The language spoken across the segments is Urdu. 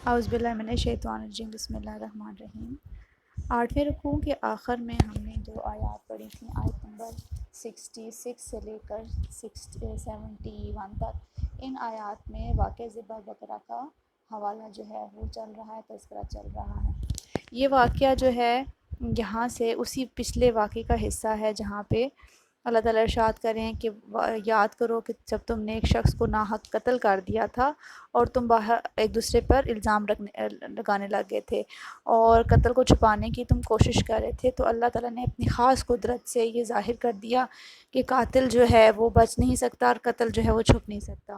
اعوذ باللہ من الشیطان الرجیم، بسم اللہ الرحمن الرحیم۔ 8ویں رکوع کے آخر میں ہم نے جو آیات پڑھی تھیں، آیت نمبر 66 سے لے کر 71 تک، ان آیات میں واقعہ ذبح بقرہ کا حوالہ جو ہے وہ چل رہا ہے، تذکرہ چل رہا ہے۔ یہ واقعہ جو ہے یہاں سے اسی پچھلے واقعے کا حصہ ہے جہاں پہ اللہ تعالیٰ ارشاد کریں کہ یاد کرو کہ جب تم نے ایک شخص کو ناحق قتل کر دیا تھا اور تم باہر ایک دوسرے پر الزام لگانے لگے تھے اور قتل کو چھپانے کی تم کوشش کر رہے تھے، تو اللہ تعالیٰ نے اپنی خاص قدرت سے یہ ظاہر کر دیا کہ قاتل جو ہے وہ بچ نہیں سکتا اور قتل جو ہے وہ چھپ نہیں سکتا۔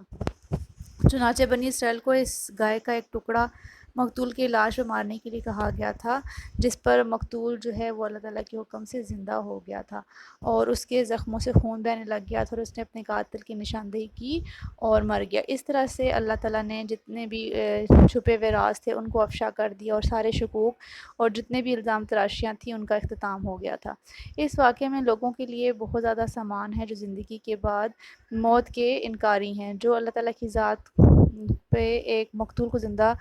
چنانچہ بنی اسرائیل کو اس گائے کا ایک ٹکڑا مقتول کی لاش پہ مارنے کے لیے کہا گیا تھا، جس پر مقتول جو ہے وہ اللہ تعالیٰ کے حکم سے زندہ ہو گیا تھا اور اس کے زخموں سے خون بہنے لگ گیا تھا اور اس نے اپنے قاتل کی نشاندہی کی اور مر گیا۔ اس طرح سے اللہ تعالیٰ نے جتنے بھی چھپے ہوئے راز تھے ان کو افشا کر دیا اور سارے شکوک اور جتنے بھی الزام تراشیاں تھیں ان کا اختتام ہو گیا تھا۔ اس واقعے میں لوگوں کے لیے بہت زیادہ سامان ہے جو زندگی کے بعد موت کے انکاری ہیں، جو اللہ تعالیٰ کی ذات پہ ایک مقتول کو زندہ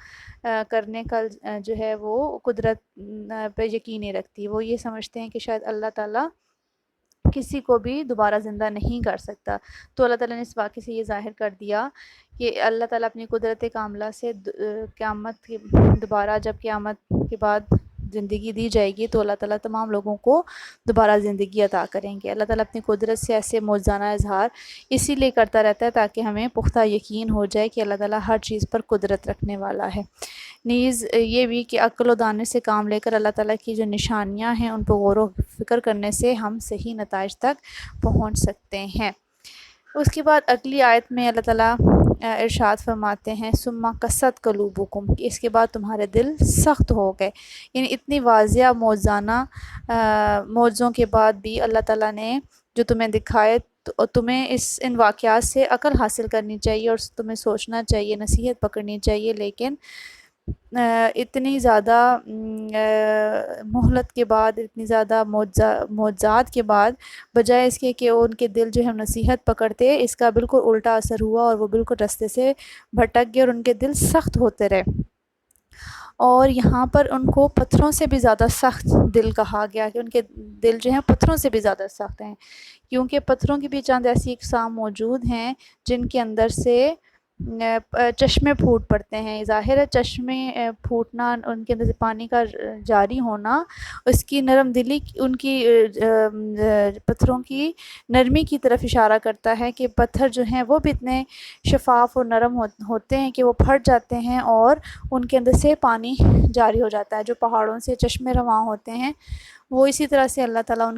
کرنے کا جو ہے وہ قدرت پہ یقین نہیں رکھتی۔ وہ یہ سمجھتے ہیں کہ شاید اللہ تعالیٰ کسی کو بھی دوبارہ زندہ نہیں کر سکتا، تو اللہ تعالیٰ نے اس واقعے سے یہ ظاہر کر دیا کہ اللہ تعالیٰ اپنی قدرت کاملہ سے قیامت کی دوبارہ جب قیامت کے بعد زندگی دی جائے گی تو اللہ تعالیٰ تمام لوگوں کو دوبارہ زندگی عطا کریں گے۔ اللہ تعالیٰ اپنی قدرت سے ایسے معجزانہ اظہار اسی لیے کرتا رہتا ہے تاکہ ہمیں پختہ یقین ہو جائے کہ اللہ تعالیٰ ہر چیز پر قدرت رکھنے والا ہے۔ نیز یہ بھی کہ عقل و دانے سے کام لے کر اللہ تعالیٰ کی جو نشانیاں ہیں ان پر غور و فکر کرنے سے ہم صحیح نتائج تک پہنچ سکتے ہیں۔ اس کے بعد اگلی آیت میں اللہ تعالیٰ ارشاد فرماتے ہیں ثم قست قلوبکم، کہ اس کے بعد تمہارے دل سخت ہو گئے۔ یعنی اتنی واضح موجزانہ معجزوں کے بعد بھی اللہ تعالیٰ نے جو تمہیں دکھائے تو تمہیں ان واقعات سے عقل حاصل کرنی چاہیے اور تمہیں سوچنا چاہیے، نصیحت پکڑنی چاہیے، لیکن اتنی زیادہ مہلت کے بعد، اتنی زیادہ معجزات کے بعد، بجائے اس کے کہ ان کے دل جو ہے نصیحت پکڑتے، اس کا بالکل الٹا اثر ہوا اور وہ بالکل رستے سے بھٹک گئے اور ان کے دل سخت ہوتے رہے۔ اور یہاں پر ان کو پتھروں سے بھی زیادہ سخت دل کہا گیا کہ ان کے دل جو ہیں پتھروں سے بھی زیادہ سخت ہیں، کیونکہ پتھروں کی بھی چند ایسی اقسام موجود ہیں جن کے اندر سے چشمے پھوٹ پڑتے ہیں۔ ظاہر ہے چشمے پھوٹنا، ان کے اندر سے پانی کا جاری ہونا، اس کی نرم دلی ان کی پتھروں کی نرمی کی طرف اشارہ کرتا ہے کہ پتھر جو ہیں وہ بھی اتنے شفاف اور نرم ہوتے ہیں کہ وہ پھٹ جاتے ہیں اور ان کے اندر سے پانی جاری ہو جاتا ہے۔ جو پہاڑوں سے چشمے رواں ہوتے ہیں وہ اسی طرح سے اللہ تعالیٰ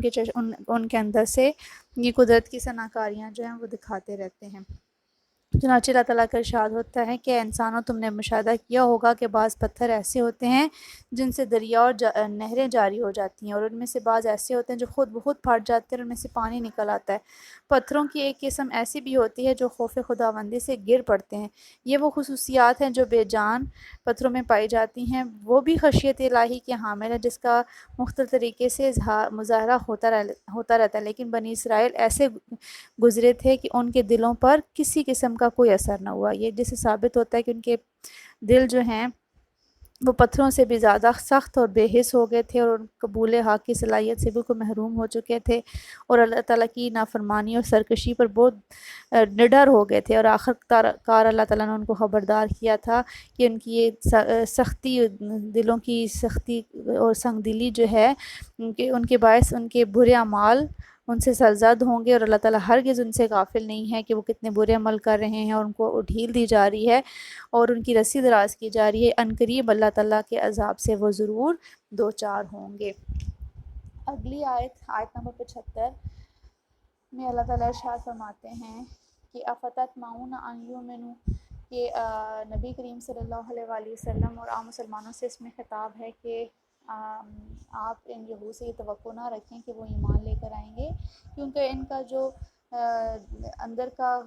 ان کے اندر سے یہ قدرت کی صنعکاریاں جو ہیں وہ دکھاتے رہتے ہیں۔ چنانچہ اللہ تعالیٰ کا ارشاد ہوتا ہے کہ انسانوں تم نے مشاہدہ کیا ہوگا کہ بعض پتھر ایسے ہوتے ہیں جن سے دریا اور نہریں جاری ہو جاتی ہیں، اور ان میں سے بعض ایسے ہوتے ہیں جو خود بخود پھٹ جاتے ہیں اور ان میں سے پانی نکل آتا ہے۔ پتھروں کی ایک قسم ایسی بھی ہوتی ہے جو خوف خداوندی سے گر پڑتے ہیں۔ یہ وہ خصوصیات ہیں جو بے جان پتھروں میں پائی جاتی ہیں، وہ بھی خشیت الہی کے حامل ہے جس کا مختلف طریقے سے مظاہرہ ہوتا رہتا ہے، لیکن بنی اسرائیل ایسے گزرے تھے کہ ان کے دلوں پر کسی قسم کا کوئی اثر نہ ہوا۔ یہ جس سے ثابت ہوتا ہے کہ ان کے دل جو ہیں وہ پتھروں سے بھی زیادہ سخت اور بے حس ہو گئے تھے اور ان قبول حق کی صلاحیت سے بالکل محروم ہو چکے تھے اور اللہ تعالیٰ کی نافرمانی اور سرکشی پر بہت نڈر ہو گئے تھے، اور آخر کار اللہ تعالیٰ نے ان کو خبردار کیا تھا کہ ان کی یہ سختی، دلوں کی سختی اور سنگ دلی جو ہے کہ ان کے باعث ان کے برے اعمال ان سے سرزد ہوں گے، اور اللہ تعالیٰ ہرگز ان سے غافل نہیں ہے کہ وہ کتنے برے عمل کر رہے ہیں اور ان کو ڈھیل دی جا رہی ہے اور ان کی رسی دراز کی جا رہی ہے۔ عنقریب اللہ تعالیٰ کے عذاب سے وہ ضرور دوچار ہوں گے۔ اگلی آیت نمبر 75 میں اللہ تعالیٰ ارشاد فرماتے ہیں کہ افتطمعون ان یؤمنوا، کہ نبی کریم صلی اللہ علیہ وآلہ وسلم اور عام مسلمانوں سے اس میں خطاب ہے کہ آپ ان یہود سے یہ توقع نہ رکھیں کہ وہ ایمان لے کر آئیں گے، کیونکہ ان کا جو اندر کا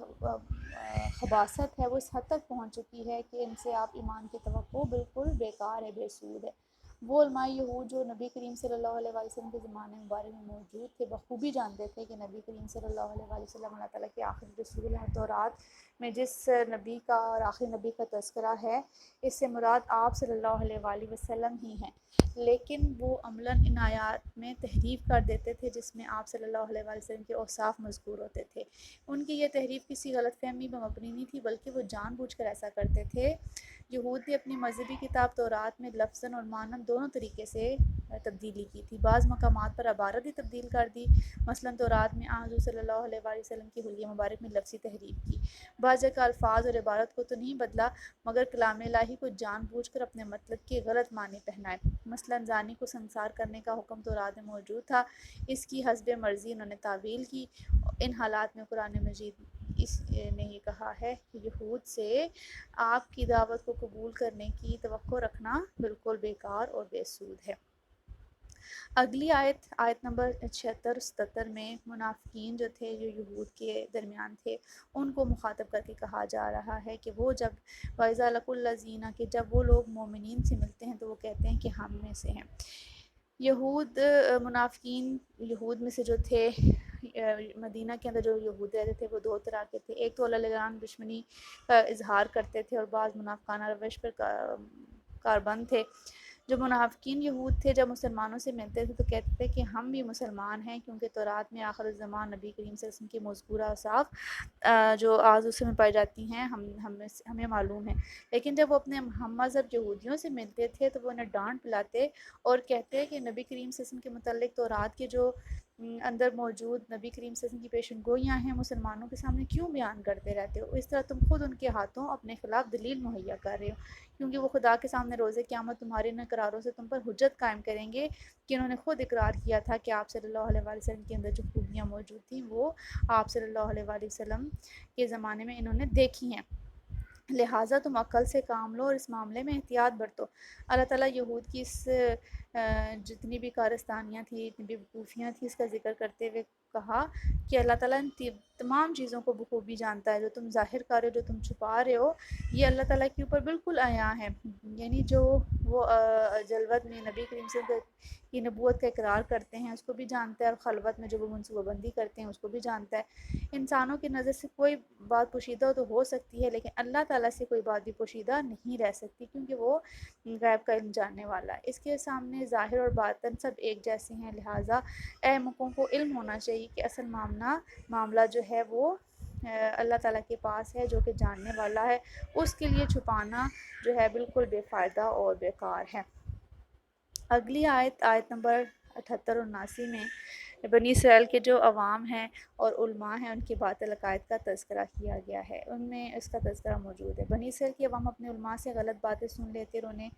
خباثت ہے وہ اس حد تک پہنچ چکی ہے کہ ان سے آپ ایمان کی توقع بالکل بیکار ہے، بے سود ہے۔ وہ علماء یہود جو نبی کریم صلی اللہ علیہ وآلہ وسلم کے زمانے مبارک میں موجود تھے بخوبی جانتے تھے کہ نبی کریم صلی اللہ علیہ وآلہ وسلم اللہ تعالیٰ کے آخری رسول ہیں، تورات میں جس نبی کا اور آخری نبی کا تذکرہ ہے اس سے مراد آپ صلی اللہ علیہ وآلہ وسلم ہی ہیں، لیکن وہ عملاً ان آیات میں تحریف کر دیتے تھے جس میں آپ صلی اللہ علیہ وآلہ وسلم کے اوصاف مذکور ہوتے تھے۔ ان کی یہ تحریف کسی غلط فہمی پر مبنی نہیں تھی، بلکہ وہ جان بوجھ کر ایسا کرتے تھے۔ یہود نے اپنی مذہبی کتاب تورات میں لفظاً اور معناً دونوں طریقے سے تبدیلی کی تھی۔ بعض مقامات پر عبارت ہی تبدیل کر دی، مثلاً تورات میں حضور صلی اللہ علیہ وآلہ وسلم کی حلیہ مبارک میں لفظی تحریف کی۔ بعض جگہ الفاظ اور عبارت کو تو نہیں بدلا مگر کلام الہی کو جان بوجھ کر اپنے مطلب کے غلط معنی پہنائے۔ مثلاً زانی کو سنسار کرنے کا حکم تورات میں موجود تھا، اس کی حسب مرضی انہوں نے تعویل کی۔ ان حالات میں قرآن مجید اس نے یہ کہا ہے کہ یہود سے آپ کی دعوت کو قبول کرنے کی توقع رکھنا بالکل بیکار اور بے سود ہے۔ اگلی آیت نمبر 76 اور 77 میں منافقین جو تھے جو یہود کے درمیان تھے ان کو مخاطب کر کے کہا جا رہا ہے کہ وہ جب وَإِذَا لَقُوا الَّذِينَ کہ جب وہ لوگ مومنین سے ملتے ہیں تو وہ کہتے ہیں کہ ہم میں سے ہیں۔ یہود منافقین یہود میں سے جو تھے مدینہ کے اندر جو یہود رہتے تھے وہ دو طرح کے تھے، ایک تو اللہ لگان دشمنی کا اظہار کرتے تھے اور بعض منافقانہ روش پر کاربند تھے۔ جو منافقین یہود تھے جب مسلمانوں سے ملتے تھے تو کہتے تھے کہ ہم بھی مسلمان ہیں، کیونکہ تورات میں آخر الزمان نبی کریم صلی اللہ علیہ وسلم کی مذکورہ اوصاف جو آج اس میں پائی جاتی ہیں ہمیں معلوم ہے۔ لیکن جب وہ اپنے ہم مذہب یہودیوں سے ملتے تھے تو وہ انہیں ڈانٹ پلاتے اور کہتے کہ نبی کریم صلی اللہ علیہ وسلم کے متعلق تورات کے جو اندر موجود نبی کریم صلی اللہ علیہ وسلم کی پیشن گوئیاں ہیں مسلمانوں کے سامنے کیوں بیان کرتے رہتے ہو، اس طرح تم خود ان کے ہاتھوں اپنے خلاف دلیل مہیا کر رہے ہو، کیونکہ وہ خدا کے سامنے روز قیامت تمہارے ان اقراروں سے تم پر حجت قائم کریں گے کہ انہوں نے خود اقرار کیا تھا کہ آپ صلی اللہ علیہ وآلہ وسلم کے اندر جو خوبیاں موجود تھیں وہ آپ صلی اللہ علیہ وآلہ وسلم کے زمانے میں انہوں نے دیکھی ہیں، لہٰذا تم عقل سے کام لو اور اس معاملے میں احتیاط برتو۔ اللہ تعالیٰ یہود کی اس جتنی بھی کارستانیاں تھیں جتنی بھی وقوفیاں تھیں اس کا ذکر کرتے ہوئے کہا کہ اللہ تعالیٰ ان تمام چیزوں کو بخوبی جانتا ہے، جو تم ظاہر کر رہے ہو جو تم چھپا رہے ہو یہ اللہ تعالیٰ کے اوپر بالکل عیاں ہے، یعنی جو وہ جلوت میں نبی کریم صلی اللہ علیہ وسلم کی نبوت کا اقرار کرتے ہیں اس کو بھی جانتا ہے، اور خلوت میں جو وہ منصوبہ بندی کرتے ہیں اس کو بھی جانتا ہے۔ انسانوں کی نظر سے کوئی بات پوشیدہ تو ہو سکتی ہے لیکن اللہ تعالیٰ سے کوئی بات بھی پوشیدہ نہیں رہ سکتی، کیونکہ وہ غیب کا علم جاننے والا ہے، اس کے سامنے ظاہر اور باطن سب ایک جیسے ہیں، لہٰذا احمقوں کو علم ہونا چاہیے کہ اصل معاملہ جو ہے وہ اللہ تعالیٰ کے پاس ہے جو کہ جاننے والا ہے، اس کے لیے چھپانا جو ہے بالکل بے فائدہ اور بیکار ہے۔ اگلی آیت نمبر 78 اور 79 میں بنی اسرائیل کے جو عوام ہیں اور علماء ہیں ان کے باطل عقائد کا تذکرہ کیا گیا ہے، ان میں اس کا تذکرہ موجود ہے۔ بنی اسرائیل کے عوام اپنے علماء سے غلط باتیں سن لیتے اور انہیں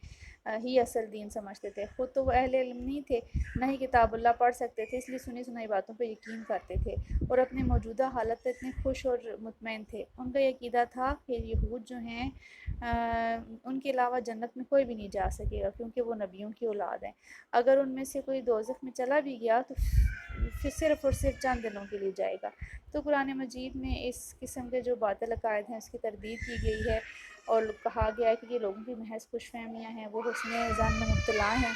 ہی اصل دین سمجھتے تھے، خود تو وہ اہل علم نہیں تھے نہ ہی کتاب اللہ پڑھ سکتے تھے، اس لیے سنی سنائی باتوں پہ یقین کرتے تھے اور اپنے موجودہ حالت پہ اتنے خوش اور مطمئن تھے۔ ان کا یہ عقیدہ تھا کہ یہود جو ہیں ان کے علاوہ جنت میں کوئی بھی نہیں جا سکے گا کیونکہ وہ نبیوں کی اولاد ہیں، اگر ان میں سے کوئی دوزخ میں چلا بھی گیا تو پھر صرف اور صرف چند دنوں کے لیے جائے گا۔ تو قرآن مجید میں اس قسم کے جو باطل عقائد ہیں اس کی تردید کی گئی ہے اور کہا گیا ہے کہ یہ لوگوں کی محض خوش فہمیاں ہیں، وہ حسن ظن میں مبتلا ہیں۔